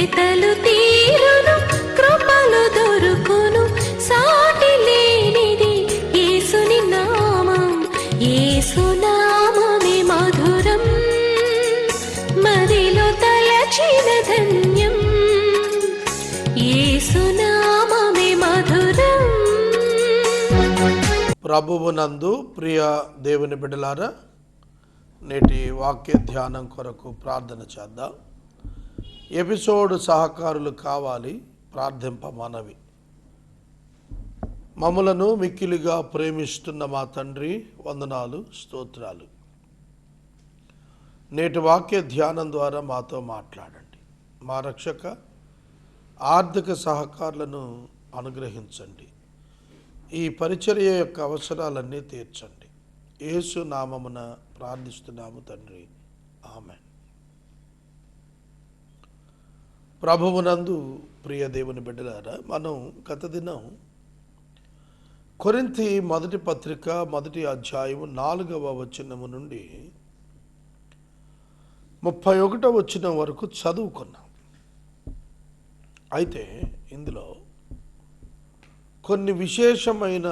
వెతలు తీరును, కృపలు దొరుకును, సాటి లేనిది యేసుని నామం. యేసు నామమే మధురం, మదిలో తలచిన ధన్యం. యేసు నామమే మధురం. ప్రభువునందు ప్రియ దేవుని బిడ్డలారా, నేటి వాక్య ధ్యానం కొరకు ప్రార్థన చేద్దాం. ఎపిసోడ్ సహకారులు కావాలి, ప్రార్థింపమనవి. మమ్ములను మిక్కిలిగా ప్రేమిస్తున్న మా తండ్రి, వందనాలు, స్తోత్రాలు. నేటి వాక్య ధ్యానం ద్వారా మాతో మాట్లాడండి. మా రక్షక ఆర్థిక సహకారులను అనుగ్రహించండి. ఈ పరిచర్య యొక్క అవసరాలన్నీ తీర్చండి. యేసు నామమున ప్రార్థిస్తున్నాము తండ్రి, ఆమేన్. ప్రభువునందు ప్రియ దేవుని బిడ్డలారా, మనం గత దినం కొరింథీ మొదటి పత్రిక 1వ అధ్యాయం 4వ వచనము నుండి 31వ వచనం వరకు చదువుకున్నాం. అయితే ఇందులో కొన్ని విశేషమైన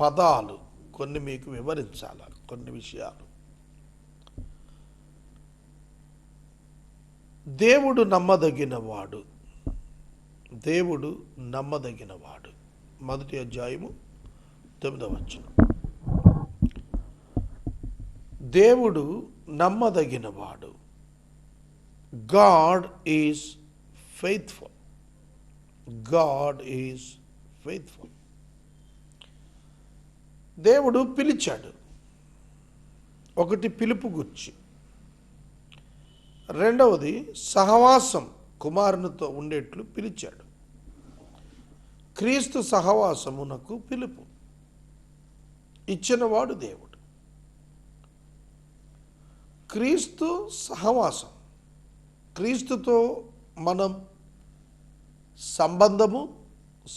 పదాలు కొన్ని మీకు వివరించాలి. కొన్ని విషయాలు. దేవుడు నమ్మదగినవాడు. దేవుడు నమ్మదగినవాడు. 1వ అధ్యాయము 9వ వచనం. దేవుడు నమ్మదగినవాడు. God is faithful. God is faithful. దేవుడు పిలిచాడు. ఒకటి పిలుపు గుర్చి, రెండవది సహవాసం కుమారునితో ఉండేట్లు పిలిచాడు. క్రీస్తు సహవాసమునకు పిలుపు ఇచ్చినవాడు దేవుడు. క్రీస్తు సహవాసం, క్రీస్తుతో మనం సంబంధము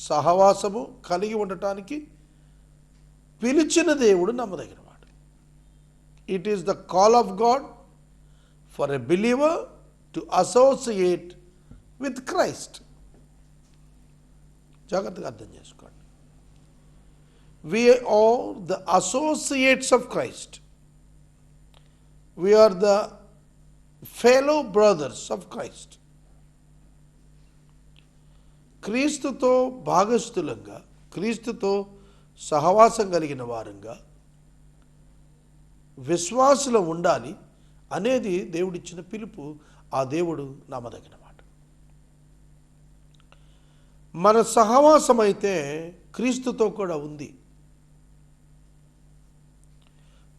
సహవాసము కలిగి ఉండటానికి పిలిచిన దేవుడు నమ్మదగినవాడు. It is the call of God for a believer to associate with Christ. జాగ్రత్తగా అర్థం చేసుకోండి. We are the associates of Christ. We are the fellow brothers of Christ. క్రీస్తుతో భాగస్థులంగా, క్రీస్తుతో సహవాసం కలిగిన వారంగా విశ్వాసులు ఉండాలి అనేది దేవుడిచ్చిన పిలుపు. ఆ దేవుడు నమ్మదగినమాట. మన సహవాసం అయితే క్రీస్తుతో కూడా ఉంది.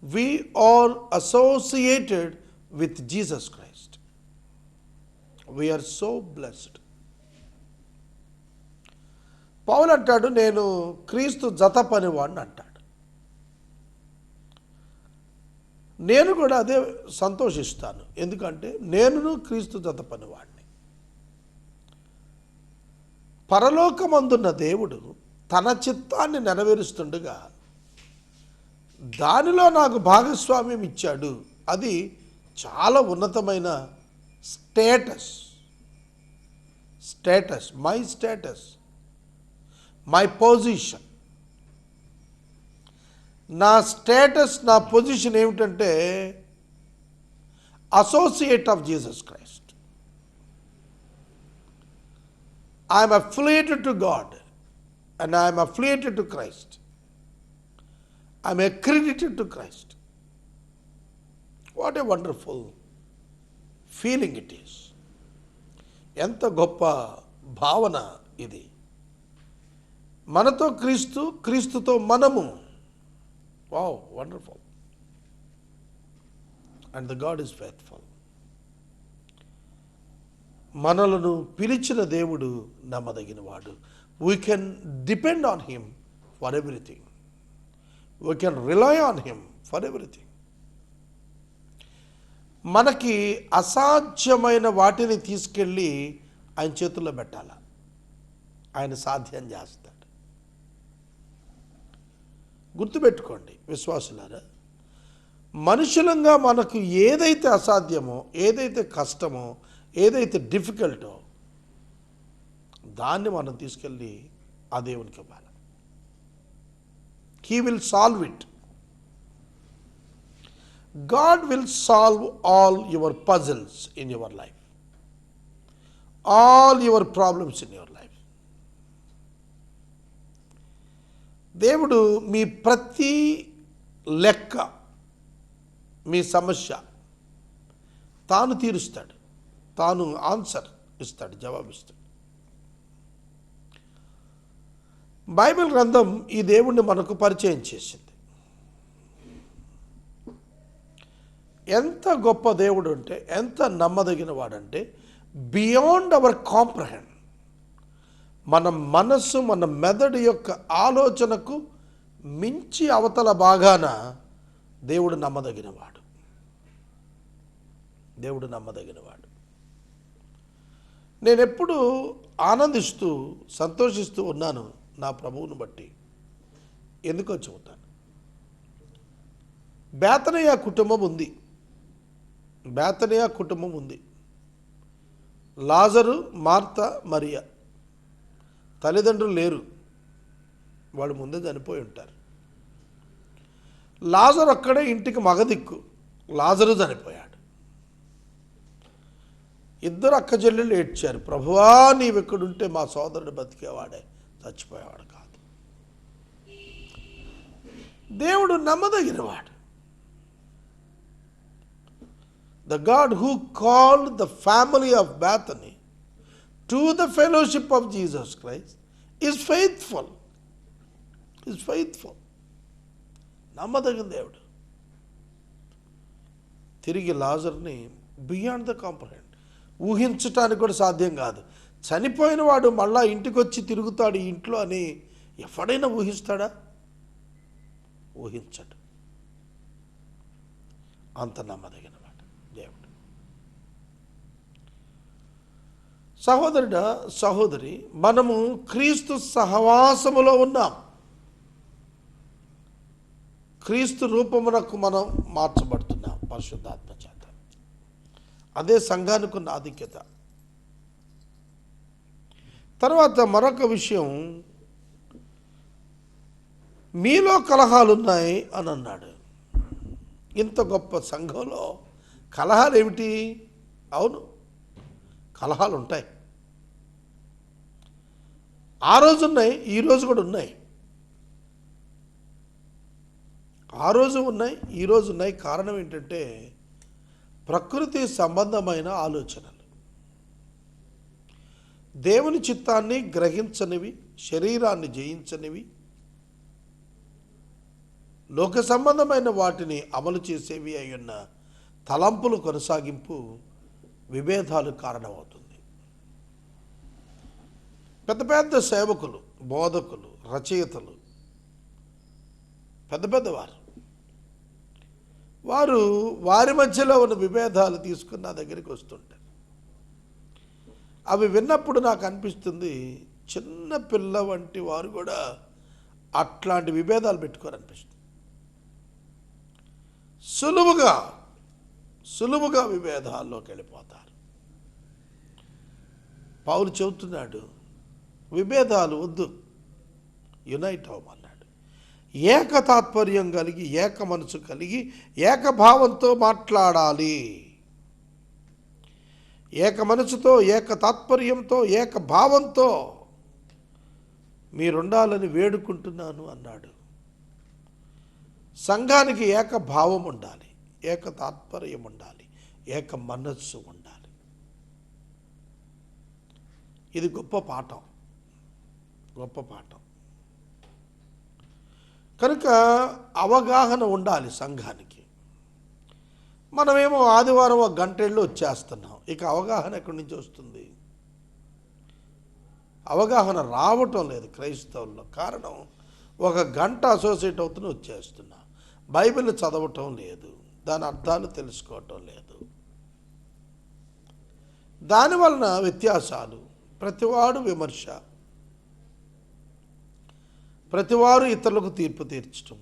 We are associated with Jesus Christ. We are so blessed. పౌలు అంటాడు, నేను క్రీస్తు జత పనివాడిని అంటాడు. నేను కూడా అదే సంతోషిస్తాను. ఎందుకంటే నేను క్రీస్తు జత పనివాడిని. పరలోకమందున్న దేవుడు తన చిత్తాన్ని నెరవేరుస్తుండగా దానిలో నాకు భాగస్వామ్యం ఇచ్చాడు. అది చాలా ఉన్నతమైన స్టేటస్. My position. నా స్టేటస్, నా పొజిషన్ ఏమిటంటే associate of Jesus Christ. I'm affiliated to God and I'm affiliated to Christ. I'm accredited to Christ. What a wonderful feeling it is. ఎంత గొప్ప భావన ఇది. మనతో క్రీస్తు, క్రీస్తుతో మనము. Wow, wonderful. And the God is faithful. మనలను పిలిచిన దేవుడు నమ్మదగినవాడు. We can depend on him for everything. We can rely on him for everything. మనకి అసాధ్యమైన వాటిని తీసుకెళ్ళి ఆయన చేతుల్లో పెట్టాలి. ఆయన సాధ్యం చేస్తాడు. గుర్తుపెట్టుకోండి విశ్వాసులారా, మనుషులంగా మనకు ఏదైతే అసాధ్యమో, ఏదైతే కష్టమో, ఏదైతే డిఫికల్టో దాన్ని మనం తీసుకెళ్ళి ఆ దేవునికి ఇవ్వాలి. He will solve it. God will solve all your puzzles in your life, all your problems in your life. దేవుడు మీ ప్రతి లెక్క, మీ సమస్య తాను తీరుస్తాడు, తాను ఆన్సర్ ఇస్తాడు, జవాబిస్తాడు. బైబిల్ గ్రంథం ఈ దేవుణ్ణి మనకు పరిచయం చేసింది. ఎంత గొప్ప దేవుడు అంటే, ఎంత నమ్మదగిన వాడంటే, బియాండ్ అవర్ కాంప్రహెండ్, మన మనస్సు, మన మెదడు యొక్క ఆలోచనకు మించి అవతల భాగాన దేవుడు నమ్మదగినవాడు. దేవుడు నమ్మదగినవాడు. నేను ఎప్పుడు ఆనందిస్తూ సంతోషిస్తూ ఉన్నాను నా ప్రభువును బట్టి. ఎందుకో చెబుతాను. బేతనియ కుటుంబం ఉంది. బేతనియ కుటుంబం ఉంది. లాజరు, మార్త, మరియ తల్లిదండ్రులు లేరు, వాళ్ళు ముందే చనిపోయి ఉంటారు. లాజరు అక్కడే ఇంటికి మగదిక్కు. లాజరు చనిపోయాడు. ఇద్దరు అక్క చెల్లెళ్ళు ఏడ్చారు, ప్రభువా నీవెక్కడుంటే మా సోదరుడు బతికేవాడే, చచ్చిపోయేవాడు కాదు. దేవుడు నమ్మదగినవాడు. The God who called the family of Bethany to the fellowship of Jesus Christ is faithful. Is faithful. నమ్మదగిన దేవుడు. తిరిగి లాజర్ని బియాండ్ ద కాంప్రహెండ్, ఊహించటానికి కూడా సాధ్యం కాదు. చనిపోయిన వాడు మళ్ళా ఇంటికి వచ్చి తిరుగుతాడు ఈ ఇంట్లో అని ఎవడైనా ఊహిస్తాడా? ఊహించడు. అంత నమ్మదగిన వాడు దేవుడు. సహోదరుడా, సహోదరి, మనము క్రీస్తు సహవాసములో ఉన్నాం. క్రీస్తు రూపమునకు మనం మార్చబడుతున్నాం పరిశుద్ధాత్మ చేత. అదే సంఘానికి ఉన్న ఆధిక్యత. తర్వాత మరొక విషయం, మీలో కలహాలు ఉన్నాయి అని అన్నాడు. ఇంత గొప్ప సంఘంలో కలహాలు ఏమిటి? అవును, కలహాలు ఉంటాయి. ఆ రోజు ఉన్నాయి, ఈ రోజు కూడా ఉన్నాయి. ఆ రోజు ఉన్నాయి, ఈ రోజు ఉన్నాయి. కారణం ఏంటంటే ప్రకృతి సంబంధమైన ఆలోచనలు, దేవుని చిత్తాన్ని గ్రహించనివి, శరీరాన్ని జయించనివి, లోక సంబంధమైన వాటిని అమలు చేసేవి అయ్యున్న తలంపులు కొనసాగింపు విభేదాలు కారణమవుతుంది. పెద్ద పెద్ద సేవకులు, బోధకులు, రచయితలు, పెద్ద పెద్దవారు, వారు వారి మధ్యలో ఉన్న విభేదాలు తీసుకుని నా దగ్గరికి వస్తుంటారు. అవి విన్నప్పుడు నాకు అనిపిస్తుంది, చిన్న పిల్ల వంటి వారు కూడా అట్లాంటి విభేదాలు పెట్టుకోరనిపిస్తుంది. సులువుగా విభేదాల్లోకి వెళ్ళిపోతారు. పౌలు చెబుతున్నాడు, విభేదాలు వద్దు, యునైట్ అవ్వమన్నాడు. ఏకతాత్పర్యం కలిగి, ఏక మనసు కలిగి, ఏకభావంతో మాట్లాడాలి. ఏక మనసుతో, ఏక తాత్పర్యంతో, ఏక భావంతో మీరుండాలని వేడుకుంటున్నాను అన్నాడు. సంఘానికి ఏక భావం ఉండాలి, ఏక తాత్పర్యం ఉండాలి, ఏక మనస్సు ఉండాలి. ఇది గొప్ప పాఠం, గొప్ప పాఠం. కనుక అవగాహన ఉండాలి సంఘానికి. మనమేమో ఆదివారం ఒక గంటల్లో వచ్చేస్తున్నాం, ఇక అవగాహన ఎక్కడి నుంచి వస్తుంది? అవగాహన రావటం లేదు క్రైస్తవుల్లో. కారణం, ఒక గంట అసోసియేట్ అవుతూనే వచ్చేస్తున్నా, బైబిల్ చదవటం లేదు, దాని అర్థాలు తెలుసుకోవటం లేదు. దానివలన వ్యత్యాసాలు, ప్రతివాడు విమర్శ, ప్రతివారు ఇతరులకు తీర్పు తీర్చడం,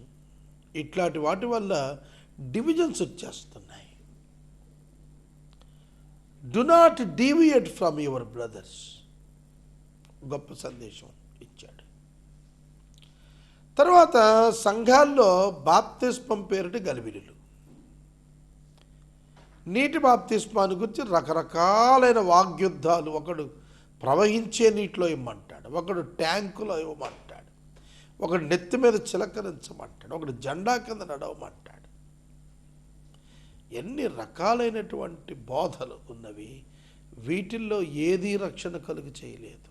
ఇట్లాంటి వాటి వల్ల డివిజన్స్ వచ్చేస్తున్నాయి. Do not deviate from your brothers. గొప్ప సందేశం ఇచ్చాడు. తర్వాత సంఘాల్లో బాప్తిస్మం పేరిట గలిబిలులు. నీటి బాప్తిస్మాన్ని గురించి రకరకాలైన వాగ్యుద్ధాలు. ఒకడు ప్రవహించే నీటిలో ఇమ్మంటాడు, ఒకడు ట్యాంకులో ఇవ్వమంటాడు, ఒకడు నెత్తి మీద చిలకరించమంటాడు, ఒకడు జెండా కింద నడవమంటాడు. ఎన్ని రకాలైనటువంటి బోధలు ఉన్నవి. వీటిల్లో ఏదీ రక్షణ కలుగు చేయలేదు.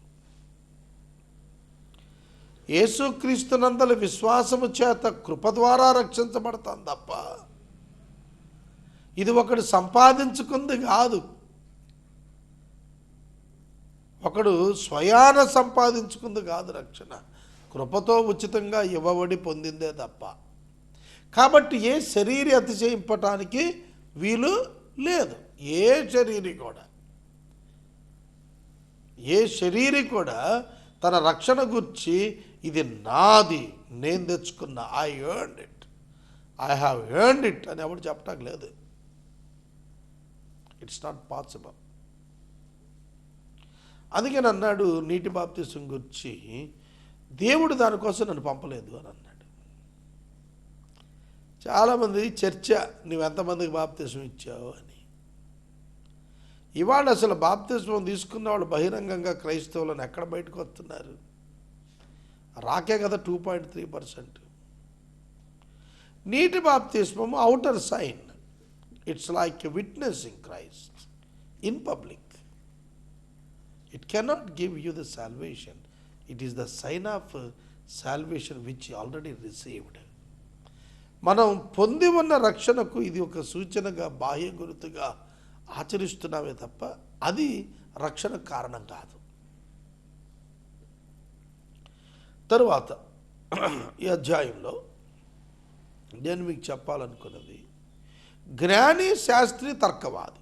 యేసుక్రీస్తునందలి విశ్వాసము చేత కృప ద్వారా రక్షించబడతాం తప్ప ఇది ఒకడు సంపాదించుకుంది కాదు. ఒకడు స్వయాన సంపాదించుకుంది కాదు. రక్షణ కృపతో ఉచితంగా ఇవ్వబడి పొందిందే తప్ప. కాబట్టి ఏ శరీరి అతిశయింపటానికి వీలు లేదు. ఏ శరీరి కూడా తన రక్షణ గురించి ఇది నాది, నేను తెచ్చుకున్నా, ఐ హ్యావ్ ఎర్న్డ్ ఇట్ అని ఎవరు చెప్పటానికి లేదు. It's not possible. అందుకని అన్నాడు నీటి బాప్తిసం గురించి, దేవుడు దానికోసం నన్ను పంపలేదు అని అన్నాడు. చాలామంది చర్చ, నువ్వెంతమందికి బాప్తిసం ఇచ్చావు అని. ఇవాళ అసలు బాప్తిస్మం తీసుకున్న వాళ్ళు బహిరంగంగా క్రైస్తవులను ఎక్కడ బయటకు వస్తున్నారు? రాకే కదా 2.3%. నీటి బాప్తిస్మం outer sign. It's like witnessing Christ in public. It cannot give you the salvation. It is the sign of salvation which you already received. మనం పొంది ఉన్న రక్షణకు ఇది ఒక సూచనగా, బాహ్య గుర్తుగా ఆచరిస్తున్నామే తప్ప అది రక్షణ కారణం కాదు. తరువాత ఈ అధ్యాయంలో నేను మీకు చెప్పాలనుకున్నది, జ్ఞాని, శాస్త్రి, తర్కవాది,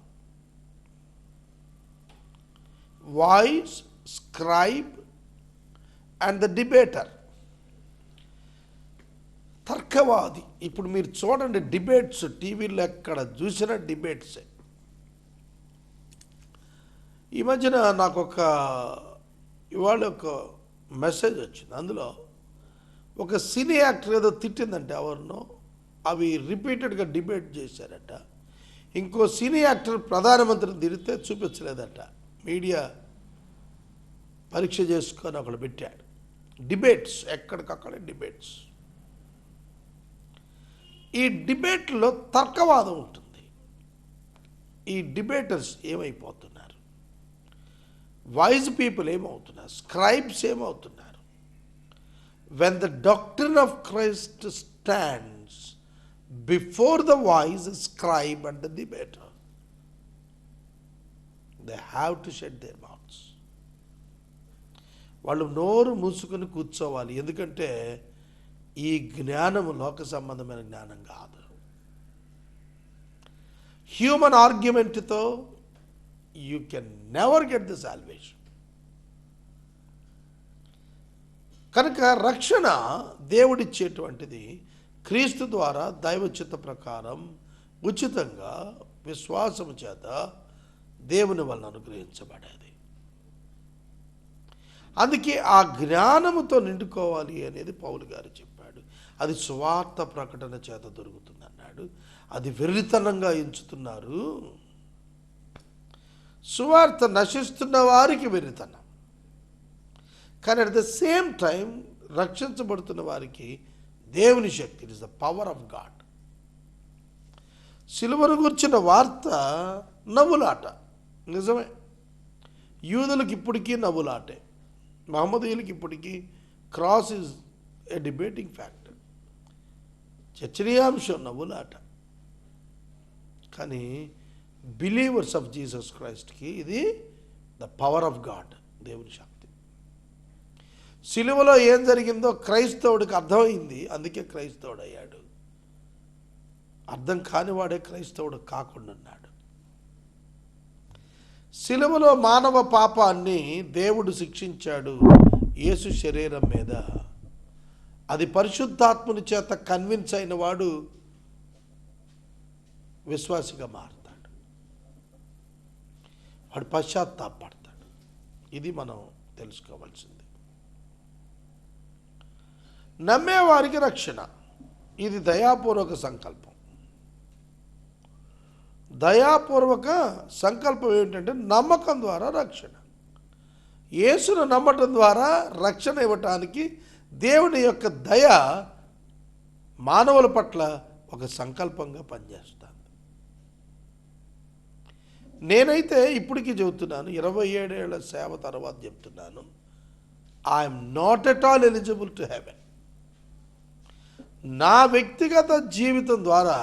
wise, scribe and the debater. తర్కవాది. ఇప్పుడు మీరు చూడండి, డిబేట్స్ టీవీలో ఎక్కడ చూసిన డిబేట్సే. ఈ మధ్యన నాకు ఇవాళ ఒక మెసేజ్ వచ్చింది. అందులో ఒక సినీ యాక్టర్ ఏదో తిట్టిందంటే ఎవరినో, అవి రిపీటెడ్గా డిబేట్ చేశారట. ఇంకో సినీ యాక్టర్ ప్రధానమంత్రిని తిరిగితే చూపించలేదట. మీడియా పరీక్ష చేసుకొని ఒకడు పెట్టాడు. డిబేట్స్, ఎక్కడికక్కడే డిబేట్స్. ఈ డిబేట్లో తర్కవాదం ఉంటుంది. ఈ డిబేటర్స్ ఏమైపోతున్నారు? వైజ్ పీపుల్ ఏమవుతున్నారు? స్క్రైబ్స్ ఏమవుతున్నారు? When the doctrine of Christ stands before the wise, scribe and the debater, they have to shut their mouths. వాళ్ళు నోరు మూసుకొని కూర్చోవాలి. ఎందుకంటే ఈ జ్ఞానము లోక సంబంధమైన జ్ఞానం కాదు. హ్యూమన్ ఆర్గ్యుమెంట్తో you can never get the salvation. కనుక రక్షణ దేవుడిచ్చేటువంటిది క్రీస్తు ద్వారా దైవచిత్త ప్రకారం ఉచితంగా విశ్వాసము చేత దేవుని వలన అనుగ్రహించబడేది. అందుకే ఆ జ్ఞానముతో నిండుకోవాలి అనేది పౌలు గారు చెప్పాడు. అది సువార్త ప్రకటన చేత దొరుకుతుంది అన్నాడు. అది వెర్రితనంగా ఎంచుతున్నారు. సువార్త నశిస్తున్న వారికి వెర్రితనం, కానీ అట్ ద సేమ్ టైం రక్షించబడుతున్న వారికి దేవుని శక్తి. It is the power of God. సిలువను గుర్చిన వార్త నవ్వులాట. నిజమే, యూదులకు ఇప్పటికీ నవ్వులాటే. మహమ్మదీయులకి ఇప్పటికీ cross is a debating factor. చర్చనీయాంశం నవ్వులాట. కానీ బిలీవర్స్ ఆఫ్ జీసస్ క్రైస్ట్కి ఇది ద పవర్ ఆఫ్ గాడ్, దేవుని శక్తి. సిలువలో ఏం జరిగిందో క్రైస్తవుడికి అర్థమైంది, అందుకే క్రైస్తవుడు అయ్యాడు. అర్థం కానివాడే క్రైస్తవుడు కాకుండా ఉన్నాడు. సిలువలో మానవ పాపాన్ని దేవుడు శిక్షించాడు యేసు శరీరం మీద. అది పరిశుద్ధాత్ముని చేత కన్విన్స్ అయిన వాడు విశ్వాసిగా మారుతాడు, వాడు పశ్చాత్తాపడతాడు. ఇది మనం తెలుసుకోవాల్సింది. నమ్మేవారికి రక్షణ, ఇది దయాపూర్వక సంకల్పం. దయాపూర్వక సంకల్పం ఏమిటంటే నమ్మకం ద్వారా రక్షణ. యేసును నమ్మటం ద్వారా రక్షణ ఇవ్వటానికి దేవుని యొక్క దయ మానవుల పట్ల ఒక సంకల్పంగా పనిచేస్తుంది. నేనైతే ఇప్పటికీ చెబుతున్నాను, 27 ఏళ్ల సేవ తర్వాత చెప్తున్నాను, I'm not at all eligible to heaven. నా వ్యక్తిగత జీవితం ద్వారా,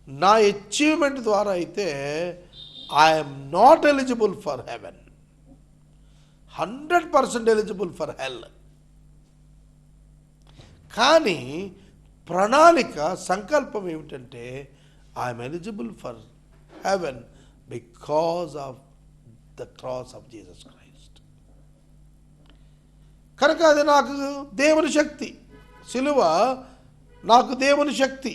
నా అచీవ్మెంట్ ద్వారా అయితే I'm not eligible for heaven, 100% eligible for hell. కానీ ప్రణాళిక, సంకల్పం ఏమిటంటే I'm eligible for heaven because of the cross of Jesus Christ. కనుక అది నాకు దేవుని శక్తి. సిలువ నాకు దేవుని శక్తి.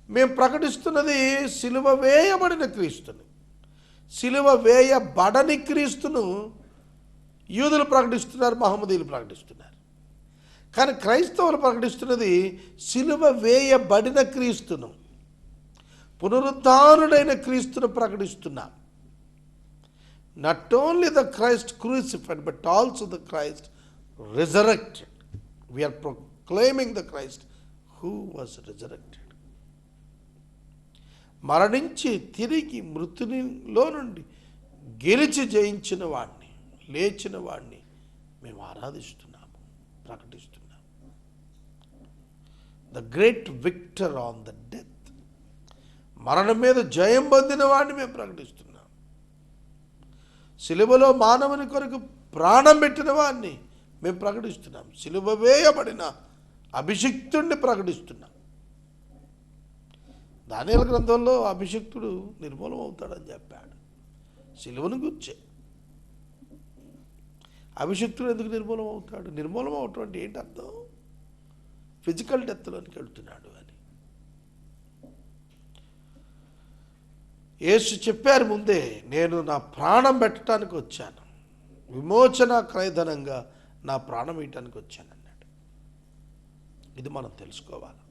మేము ప్రకటిస్తున్నది సిలువ వేయబడిన క్రీస్తుని. సిలువ వేయబడని క్రీస్తును యూదులు ప్రకటిస్తున్నారు, మహమ్మదీయులు ప్రకటిస్తున్నారు. కానీ క్రైస్తవులు ప్రకటిస్తున్నది సిలువ వేయబడిన క్రీస్తును, పునరుద్ధానుడైన క్రీస్తును ప్రకటిస్తున్నాం. Not only the Christ crucified but also the Christ resurrected. We are proclaiming the Christ who was resurrected. మరణించి తిరిగి మృతునిలో నుండి గెలిచి జయించిన వాడిని, లేచిన వాడిని మేము ఆరాధిస్తున్నాము, ప్రకటిస్తున్నాము. The great victor on the death, మరణం మీద జయం పొందిన వాడిని మేము ప్రకటిస్తున్నాం. సిలువలో మానవుని కొరకు ప్రాణం పెట్టిన వాడిని మేము ప్రకటిస్తున్నాం. సిలువ వేయబడిన అభిషిక్తుడిని ప్రకటిస్తున్నాం. దానియేలు గ్రంథంలో అభిషిక్తుడు నిర్మూలం అవుతాడని చెప్పాడు. సిలువను గుర్చే అభిషిక్తుడు ఎందుకు నిర్మూలం అవుతాడు? నిర్మూలం అవటం అంటే ఏంటి అర్థం? ఫిజికల్ డెత్లోనికి వెళ్తున్నాడు అని యేసు చెప్పారు ముందే, నేను నా ప్రాణం పెట్టడానికి వచ్చాను, విమోచన క్రయధనంగా నా ప్రాణం ఇవ్వటానికి వచ్చాను అన్నాడు. ఇది మనం తెలుసుకోవాలి.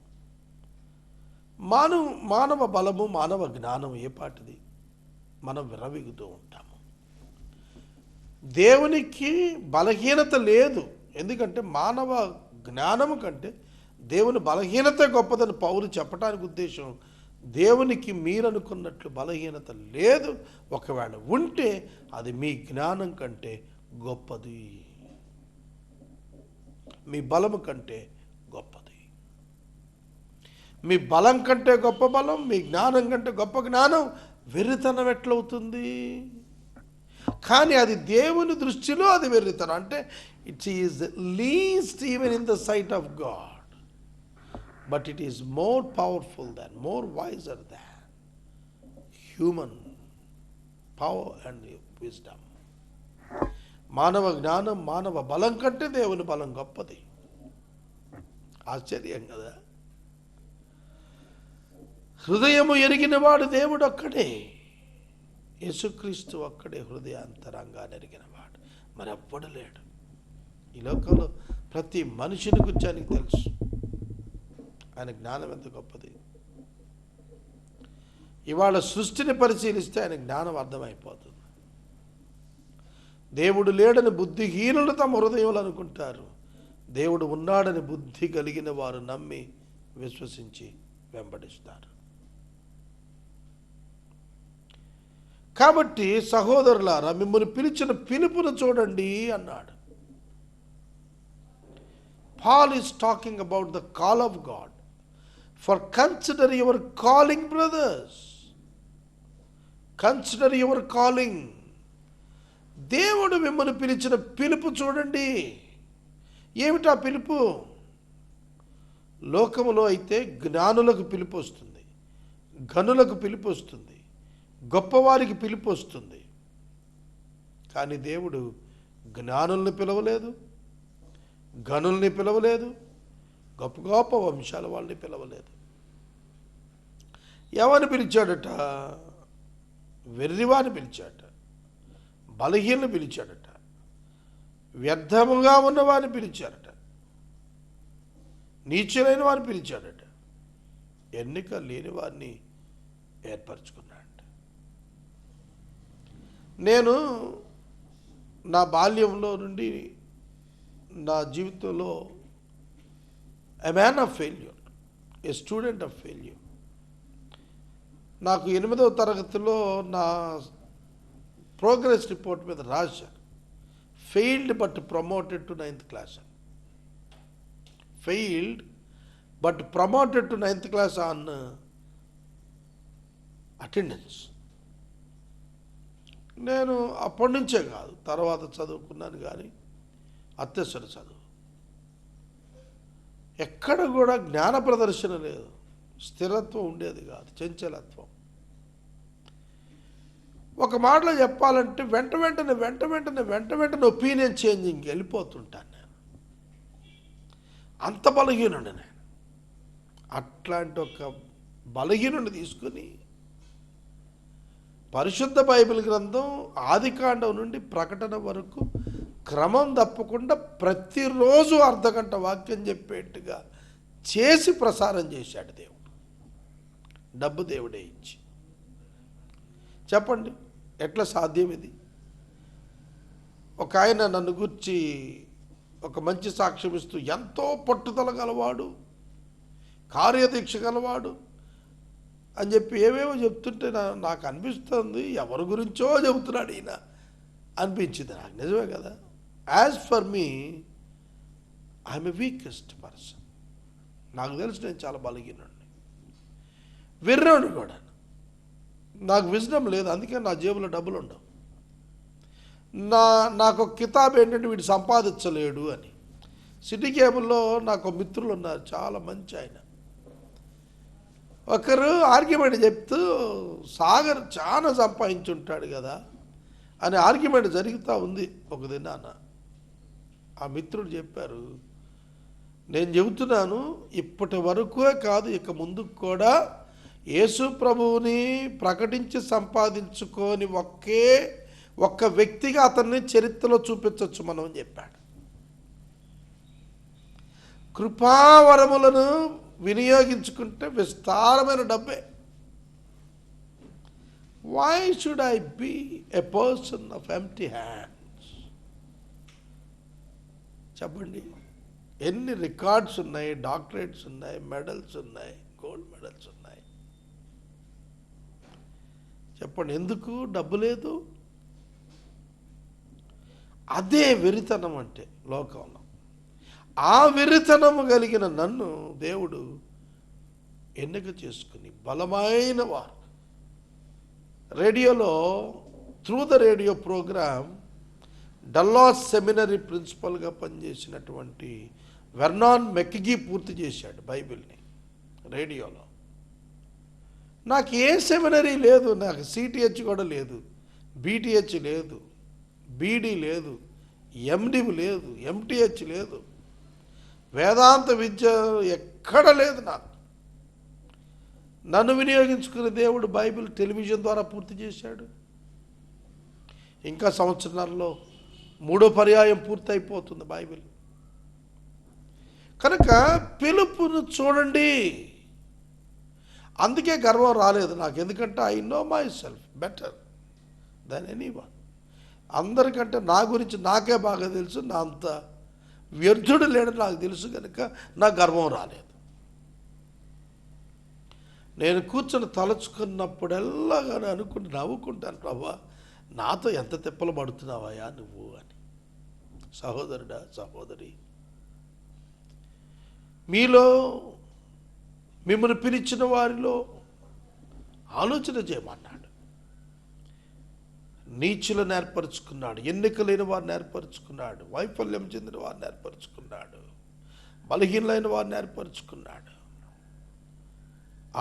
మానవ బలము, మానవ జ్ఞానం ఏ పాటిది? మనం విరవిగుతూ ఉంటాము. దేవునికి బలహీనత లేదు. ఎందుకంటే మానవ జ్ఞానము కంటే దేవుని బలహీనత గొప్పదని పౌలు చెప్పడానికి ఉద్దేశం, దేవునికి మీరనుకున్నట్లు బలహీనత లేదు. ఒకవేళ ఉంటే అది మీ జ్ఞానం కంటే గొప్పది, మీ బలము కంటే గొప్పది. మీ బలం కంటే గొప్ప బలం, మీ జ్ఞానం కంటే గొప్ప జ్ఞానం వెర్రితనం ఎట్లవుతుంది? కానీ అది దేవుని దృష్టిలో అది వెర్రితనం. అంటే it is least even in the sight of God, but it is more powerful than, more wiser than human power and wisdom. మానవ జ్ఞానం, మానవ బలం కంటే దేవుని బలం గొప్పది. ఆశ్చర్యం కదా? హృదయము ఎరిగినవాడు దేవుడు ఒక్కడే, యేసుక్రీస్తు ఒక్కడే హృదయాంతరంగాన్ని ఎరిగినవాడు, మరి ఎవ్వడు లేడు. ఈ లోకంలో ప్రతి మనిషిని గురించి ఆయనకు తెలుసు. ఆయన జ్ఞానం ఎంత గొప్పది. ఇవాళ సృష్టిని పరిశీలిస్తే ఆయన జ్ఞానం అర్థమైపోతుంది. దేవుడు లేడని బుద్ధిహీనులు తమ హృదయంలో అనుకుంటారు, దేవుడు ఉన్నాడని బుద్ధి కలిగిన వారు నమ్మి విశ్వసించి వెంబడిస్తారు. కాబట్టి సహోదరులారా, మిమ్మల్ని పిలిచిన పిలుపును చూడండి అన్నాడు. Paul is talking about the call of God. For consider your calling, brothers. Consider your calling. దేవుడు మిమ్మల్ని పిలిచిన పిలుపు చూడండి. ఏమిటా పిలుపు? లోకములో అయితే జ్ఞానులకు పిలుపు వస్తుంది, ఘనులకు పిలుపు వస్తుంది, గొప్పవారికి పిలుపు వస్తుంది. కానీ దేవుడు జ్ఞానుల్ని పిలవలేదు, ఘనుల్ని పిలవలేదు, గొప్ప గొప్ప వంశాల వాళ్ళని పిలవలేదు. ఎవరిని పిలిచాడట? వెర్రివాని పిలిచాడట, బలహీనను పిలిచాడట, వ్యర్థముగా ఉన్నవారిని పిలిచాడట, నీచులైన వారిని పిలిచాడట, ఎన్నిక లేని వారిని ఏర్పరచుకున్నాడట. నేను నా బాల్యంలో నుండి నా జీవితంలో a man of failure, A student of failure. నాకు 8వ తరగతిలో నా ప్రోగ్రెస్ రిపోర్ట్ మీద రాశారు, failed but promoted to 9th class. Failed but promoted to 9th class on attendance. నేను అప్పటి నుంచే కాదు, తర్వాత చదువుకున్నాను, కానీ అత్యవసర చదువు. ఎక్కడ కూడా జ్ఞాన ప్రదర్శన లేదు, స్థిరత్వం ఉండేది కాదు, చంచలత్వం. ఒక మాటలో చెప్పాలంటే వెంట వెంటనే ఒపీనియన్ చేంజింగ్కి వెళ్ళిపోతుంటాను నేను. అంత బలహీనుడు నేను. అట్లాంటి ఒక బలహీనుడిని తీసుకుని పరిశుద్ధ బైబిల్ గ్రంథం ఆదికాండం నుండి ప్రకటన వరకు క్రమం తప్పకుండా ప్రతిరోజు అర్ధగంట వాక్యం చెప్పేట్టుగా చేసి ప్రసారం చేశాడు దేవుడు. డబ్బు దేవుడే ఇచ్చి. చెప్పండి ఎట్లా సాధ్యం ఇది? ఒక ఆయన నన్ను గురించి ఒక మంచి సాక్ష్యం ఇస్తూ, ఎంతో పట్టుదల గలవాడు, కార్యదీక్ష గలవాడు అని చెప్పి ఏవేవో చెప్తుంటే నాకు అనిపిస్తుంది, ఎవరి గురించో చెబుతున్నాడు ఈయన అనిపించింది నాకు. నిజమే కదా. As for me, I'm a weakest person. నాకు తెలుసు నేను చాలా బలహీనుడిని, వెర్రోడు కూడా. నాకు విజ్డమ్ లేదు, అందుకే నా జేబులో డబ్బులు ఉండవు. నాకు ఒక కితాబ్ ఏంటంటే వీడు సంపాదించలేడు అని. సిటీ కేబుల్లో నాకు మిత్రులు ఉన్నారు, చాలా మంచి ఆయన. ఒకరు ఆర్గ్యుమెంట్ చెప్తూ, సాగర్ చాలా సంపాదించుంటాడు కదా అని ఆర్గ్యుమెంట్ జరుగుతూ ఉంది ఒక దినాన. ఆ మిత్రుడు చెప్పారు, నేను చెబుతున్నాను, ఇప్పటి వరకే కాదు ఇక ముందుకు కూడా యేసు ప్రభువుని ప్రకటించి సంపాదించుకొని ఒక్క వ్యక్తిగా అతన్ని చరిత్రలో చూపించవచ్చు మనం అని చెప్పాడు. కృపావరములను వినియోగించుకుంటే విస్తారమైన డబ్బే. Why should I be a person of empty hands? చెప్పండి. ఎన్ని రికార్డ్స్ ఉన్నాయి, డాక్టరేట్స్ ఉన్నాయి, మెడల్స్ ఉన్నాయి, గోల్డ్ మెడల్స్ ఉన్నాయి. చెప్పండి, ఎందుకు డబ్బు లేదు? అదే వెరితనం అంటే లోకంలో. ఆ వెరితనము కలిగిన నన్ను దేవుడు ఎన్నిక చేసుకుని బలమైన వారు. రేడియోలో through the radio program Dallas seminary ప్రిన్సిపల్గా పనిచేసినటువంటి వెర్నాన్ మెక్గీ పూర్తి చేశాడు బైబిల్ని రేడియోలో. నాకు ఏ సెమినరీ లేదు, నాకు సిటిహెచ్ కూడా లేదు, బీటీహెచ్ లేదు, బీడీ లేదు, ఎండి లేదు, ఎంటీహెచ్ లేదు, వేదాంత విద్య ఎక్కడ లేదు నాకు. నన్ను వినియోగించుకునే దేవుడు బైబిల్ టెలివిజన్ ద్వారా పూర్తి చేశాడు. ఇంకా సంవత్సరాల్లో 3వ పర్యాయం పూర్తి అయిపోతుంది బైబిల్. కనుక పిలుపును చూడండి. అందుకే గర్వం రాలేదు నాకు, ఎందుకంటే I know myself better than anyone. అందరికంటే నా గురించి నాకే బాగా తెలుసు, నా అంత వ్యర్థుడు లేడని నాకు తెలుసు, కనుక నా గర్వం రాలేదు. నేను కూర్చొని తలుచుకున్నప్పుడల్లా కానీ అనుకుంటూ నవ్వుకుంటాను, ప్రభా నాతో ఎంత తిప్పలు పడుతున్నావయ్యా నువ్వు అని. సహోదరుడా, సహోదరి, మీలో మిమ్మల్ని పిలిచిన వారిలో ఆలోచన చేయమన్నాడు. నీచులను ఏర్పరచుకున్నాడు, ఎన్నిక లేని వారిని ఏర్పరచుకున్నాడు, వైఫల్యం చెందిన వారిని ఏర్పరచుకున్నాడు, బలహీనలైన వారిని ఏర్పరచుకున్నాడు.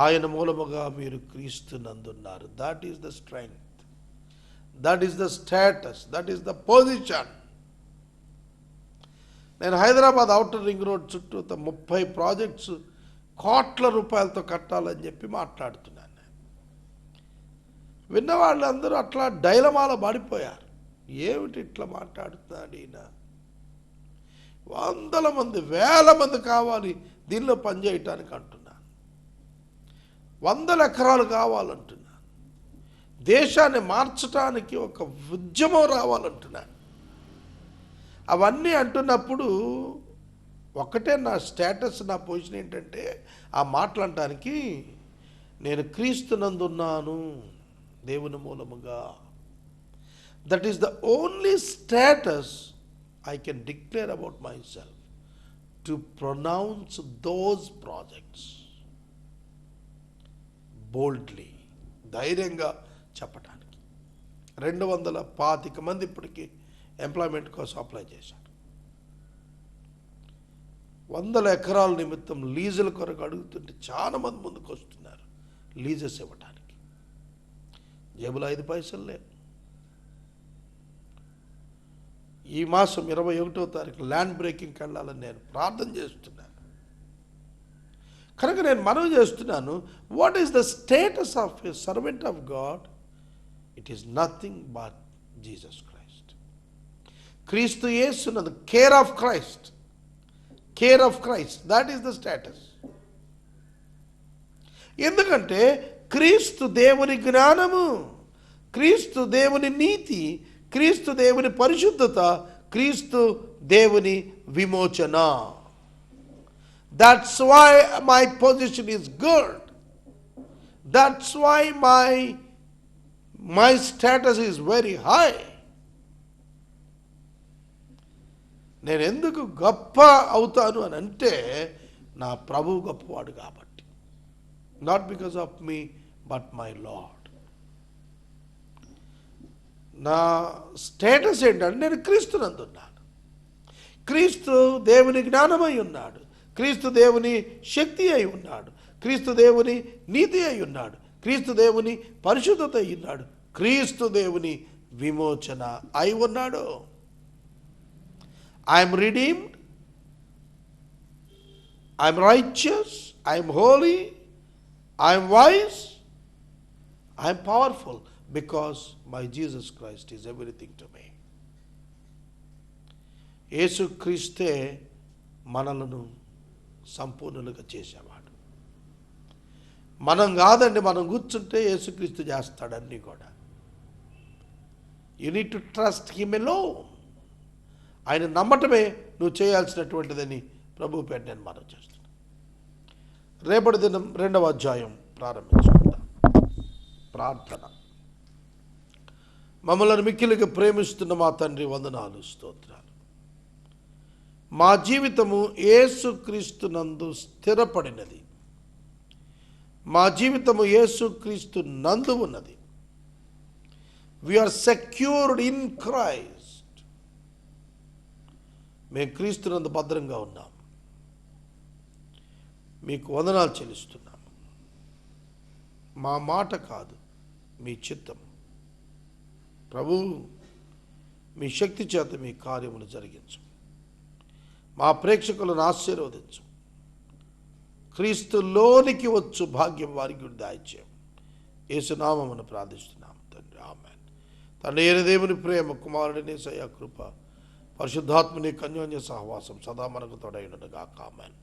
ఆయన మూలముగా మీరు క్రీస్తునందున్నారు. That is the strength, that is the status, that is the position. నేను హైదరాబాద్ ఔటర్ రింగ్ రోడ్ చుట్టూ 30 ప్రాజెక్ట్స్ కోట్ల రూపాయలతో కట్టాలని చెప్పి మాట్లాడుతున్నాను. విన్న వాళ్ళందరూ అట్లా డైలమాలో పడిపోయారు. ఏమిటి ఇట్లా మాట్లాడుతున్నాడు ఈయన? వందల మంది, వేల మంది కావాలి దీనిలో పనిచేయటానికి అంటున్నాను. 100 ఎకరాలు కావాలంటున్నాను. దేశాన్ని మార్చడానికి ఒక ఉద్యమం రావాలంటున్నాను. అవన్నీ అంటున్నప్పుడు ఒకటే నా స్టేటస్, నా పొజిషన్ ఏంటంటే ఆ మాట్లాడటానికి నేను క్రీస్తునందున్నాను దేవుని మూలముగా. That is the only status I can declare about myself, to pronounce those projects boldly, ధైర్యంగా చెప్పటానికి. 225 మంది ఇప్పటికీ ఎంప్లాయ్మెంట్ కోసం అప్లై చేశారు. 100 ఎకరాల నిమిత్తం లీజుల కొరకు అడుగుతుంటే చాలా మంది ముందుకు వస్తున్నారు లీజెస్ ఇవ్వటానికి. జేబులో 5 పైసలు లేవు. ఈ మాసం 21వ తారీఖు ల్యాండ్ బ్రేకింగ్కి వెళ్ళాలని నేను ప్రార్థన చేస్తున్నాను. కనుక నేను మనవి చేస్తున్నాను, what is the status of a servant of God? It is nothing but Jesus Christ. క్రీస్తు యేసునందు care of Christ, care of Christ, that is the status. ఎందుకంటే క్రీస్తు దేవుని జ్ఞానము, క్రీస్తు దేవుని నీతి, క్రీస్తు దేవుని పరిశుద్ధత, క్రీస్తు దేవుని విమోచన. That's why my position is good. That's why my status is very high. నేను ఎందుకు గొప్ప అవుతాను అని అంటే నా ప్రభువు గొప్పవాడు కాబట్టి. Not because of me but my lord. నా స్టేటస్ ఏంటంటే నేను క్రీస్తునందున్నాను. క్రీస్తు దేవుని జ్ఞానమై ఉన్నాడు, క్రీస్తు దేవుని శక్తి అయి ఉన్నాడు, క్రీస్తు దేవుని నీతి అయి ఉన్నాడు, క్రీస్తు దేవుని పరిశుద్ధత అయి ఉన్నాడు, క్రీస్తు దేవుని విమోచన అయి ఉన్నాడు. I'm redeemed, I'm righteous, I'm holy, I'm wise, I'm powerful, because my Jesus Christ is everything to me. యేసు క్రీస్తే మనలను సంపూర్ణులుగా చేసేవాడు. మనం కాదండి, మనం కూర్చుంటే యేసుక్రీస్తు చేస్తాడన్నీ కూడా. You need to trust him alone. ఆయన నమ్మటమే నువ్వు చేయాల్సినటువంటిదని ప్రభు పేట నేను మనం చేస్తున్నాను. రేపటి దినం 2వ అధ్యాయం ప్రారంభించుకుందాం. ప్రార్థన. మమ్మల్ని మిక్కిలిగా ప్రేమిస్తున్న మా తండ్రి, వందనాలు, స్తోత్రాలు. మా జీవితము యేసుక్రీస్తునందు స్థిరపడినది. మా జీవితము యేసుక్రీస్తు నందు ఉన్నది. We are secured in Christ. మేము క్రీస్తునందు భద్రంగా ఉన్నాం. మీకు వందనాలు చెల్లిస్తున్నాము. మా మాట కాదు, మీ చిత్తం. ప్రభు, మీ శక్తి చేత మీ కార్యములు జరిగించు. మా ప్రేక్షకులను ఆశీర్వదించు. క్రీస్తులోనికి వచ్చు భాగ్యం వారికి దయచేయం. యేసునామమున ప్రార్థిస్తున్నాము తండ్రి, ఆమేన్. తండ్రి అయిన దేవుని ప్రేమ, కుమారుడిని యేసయ్య కృప, పరిశుద్ధాత్మని కన్యోన్య సహవాసం సదా మనకు తోడై ఉండును గాక. ఆమేన్.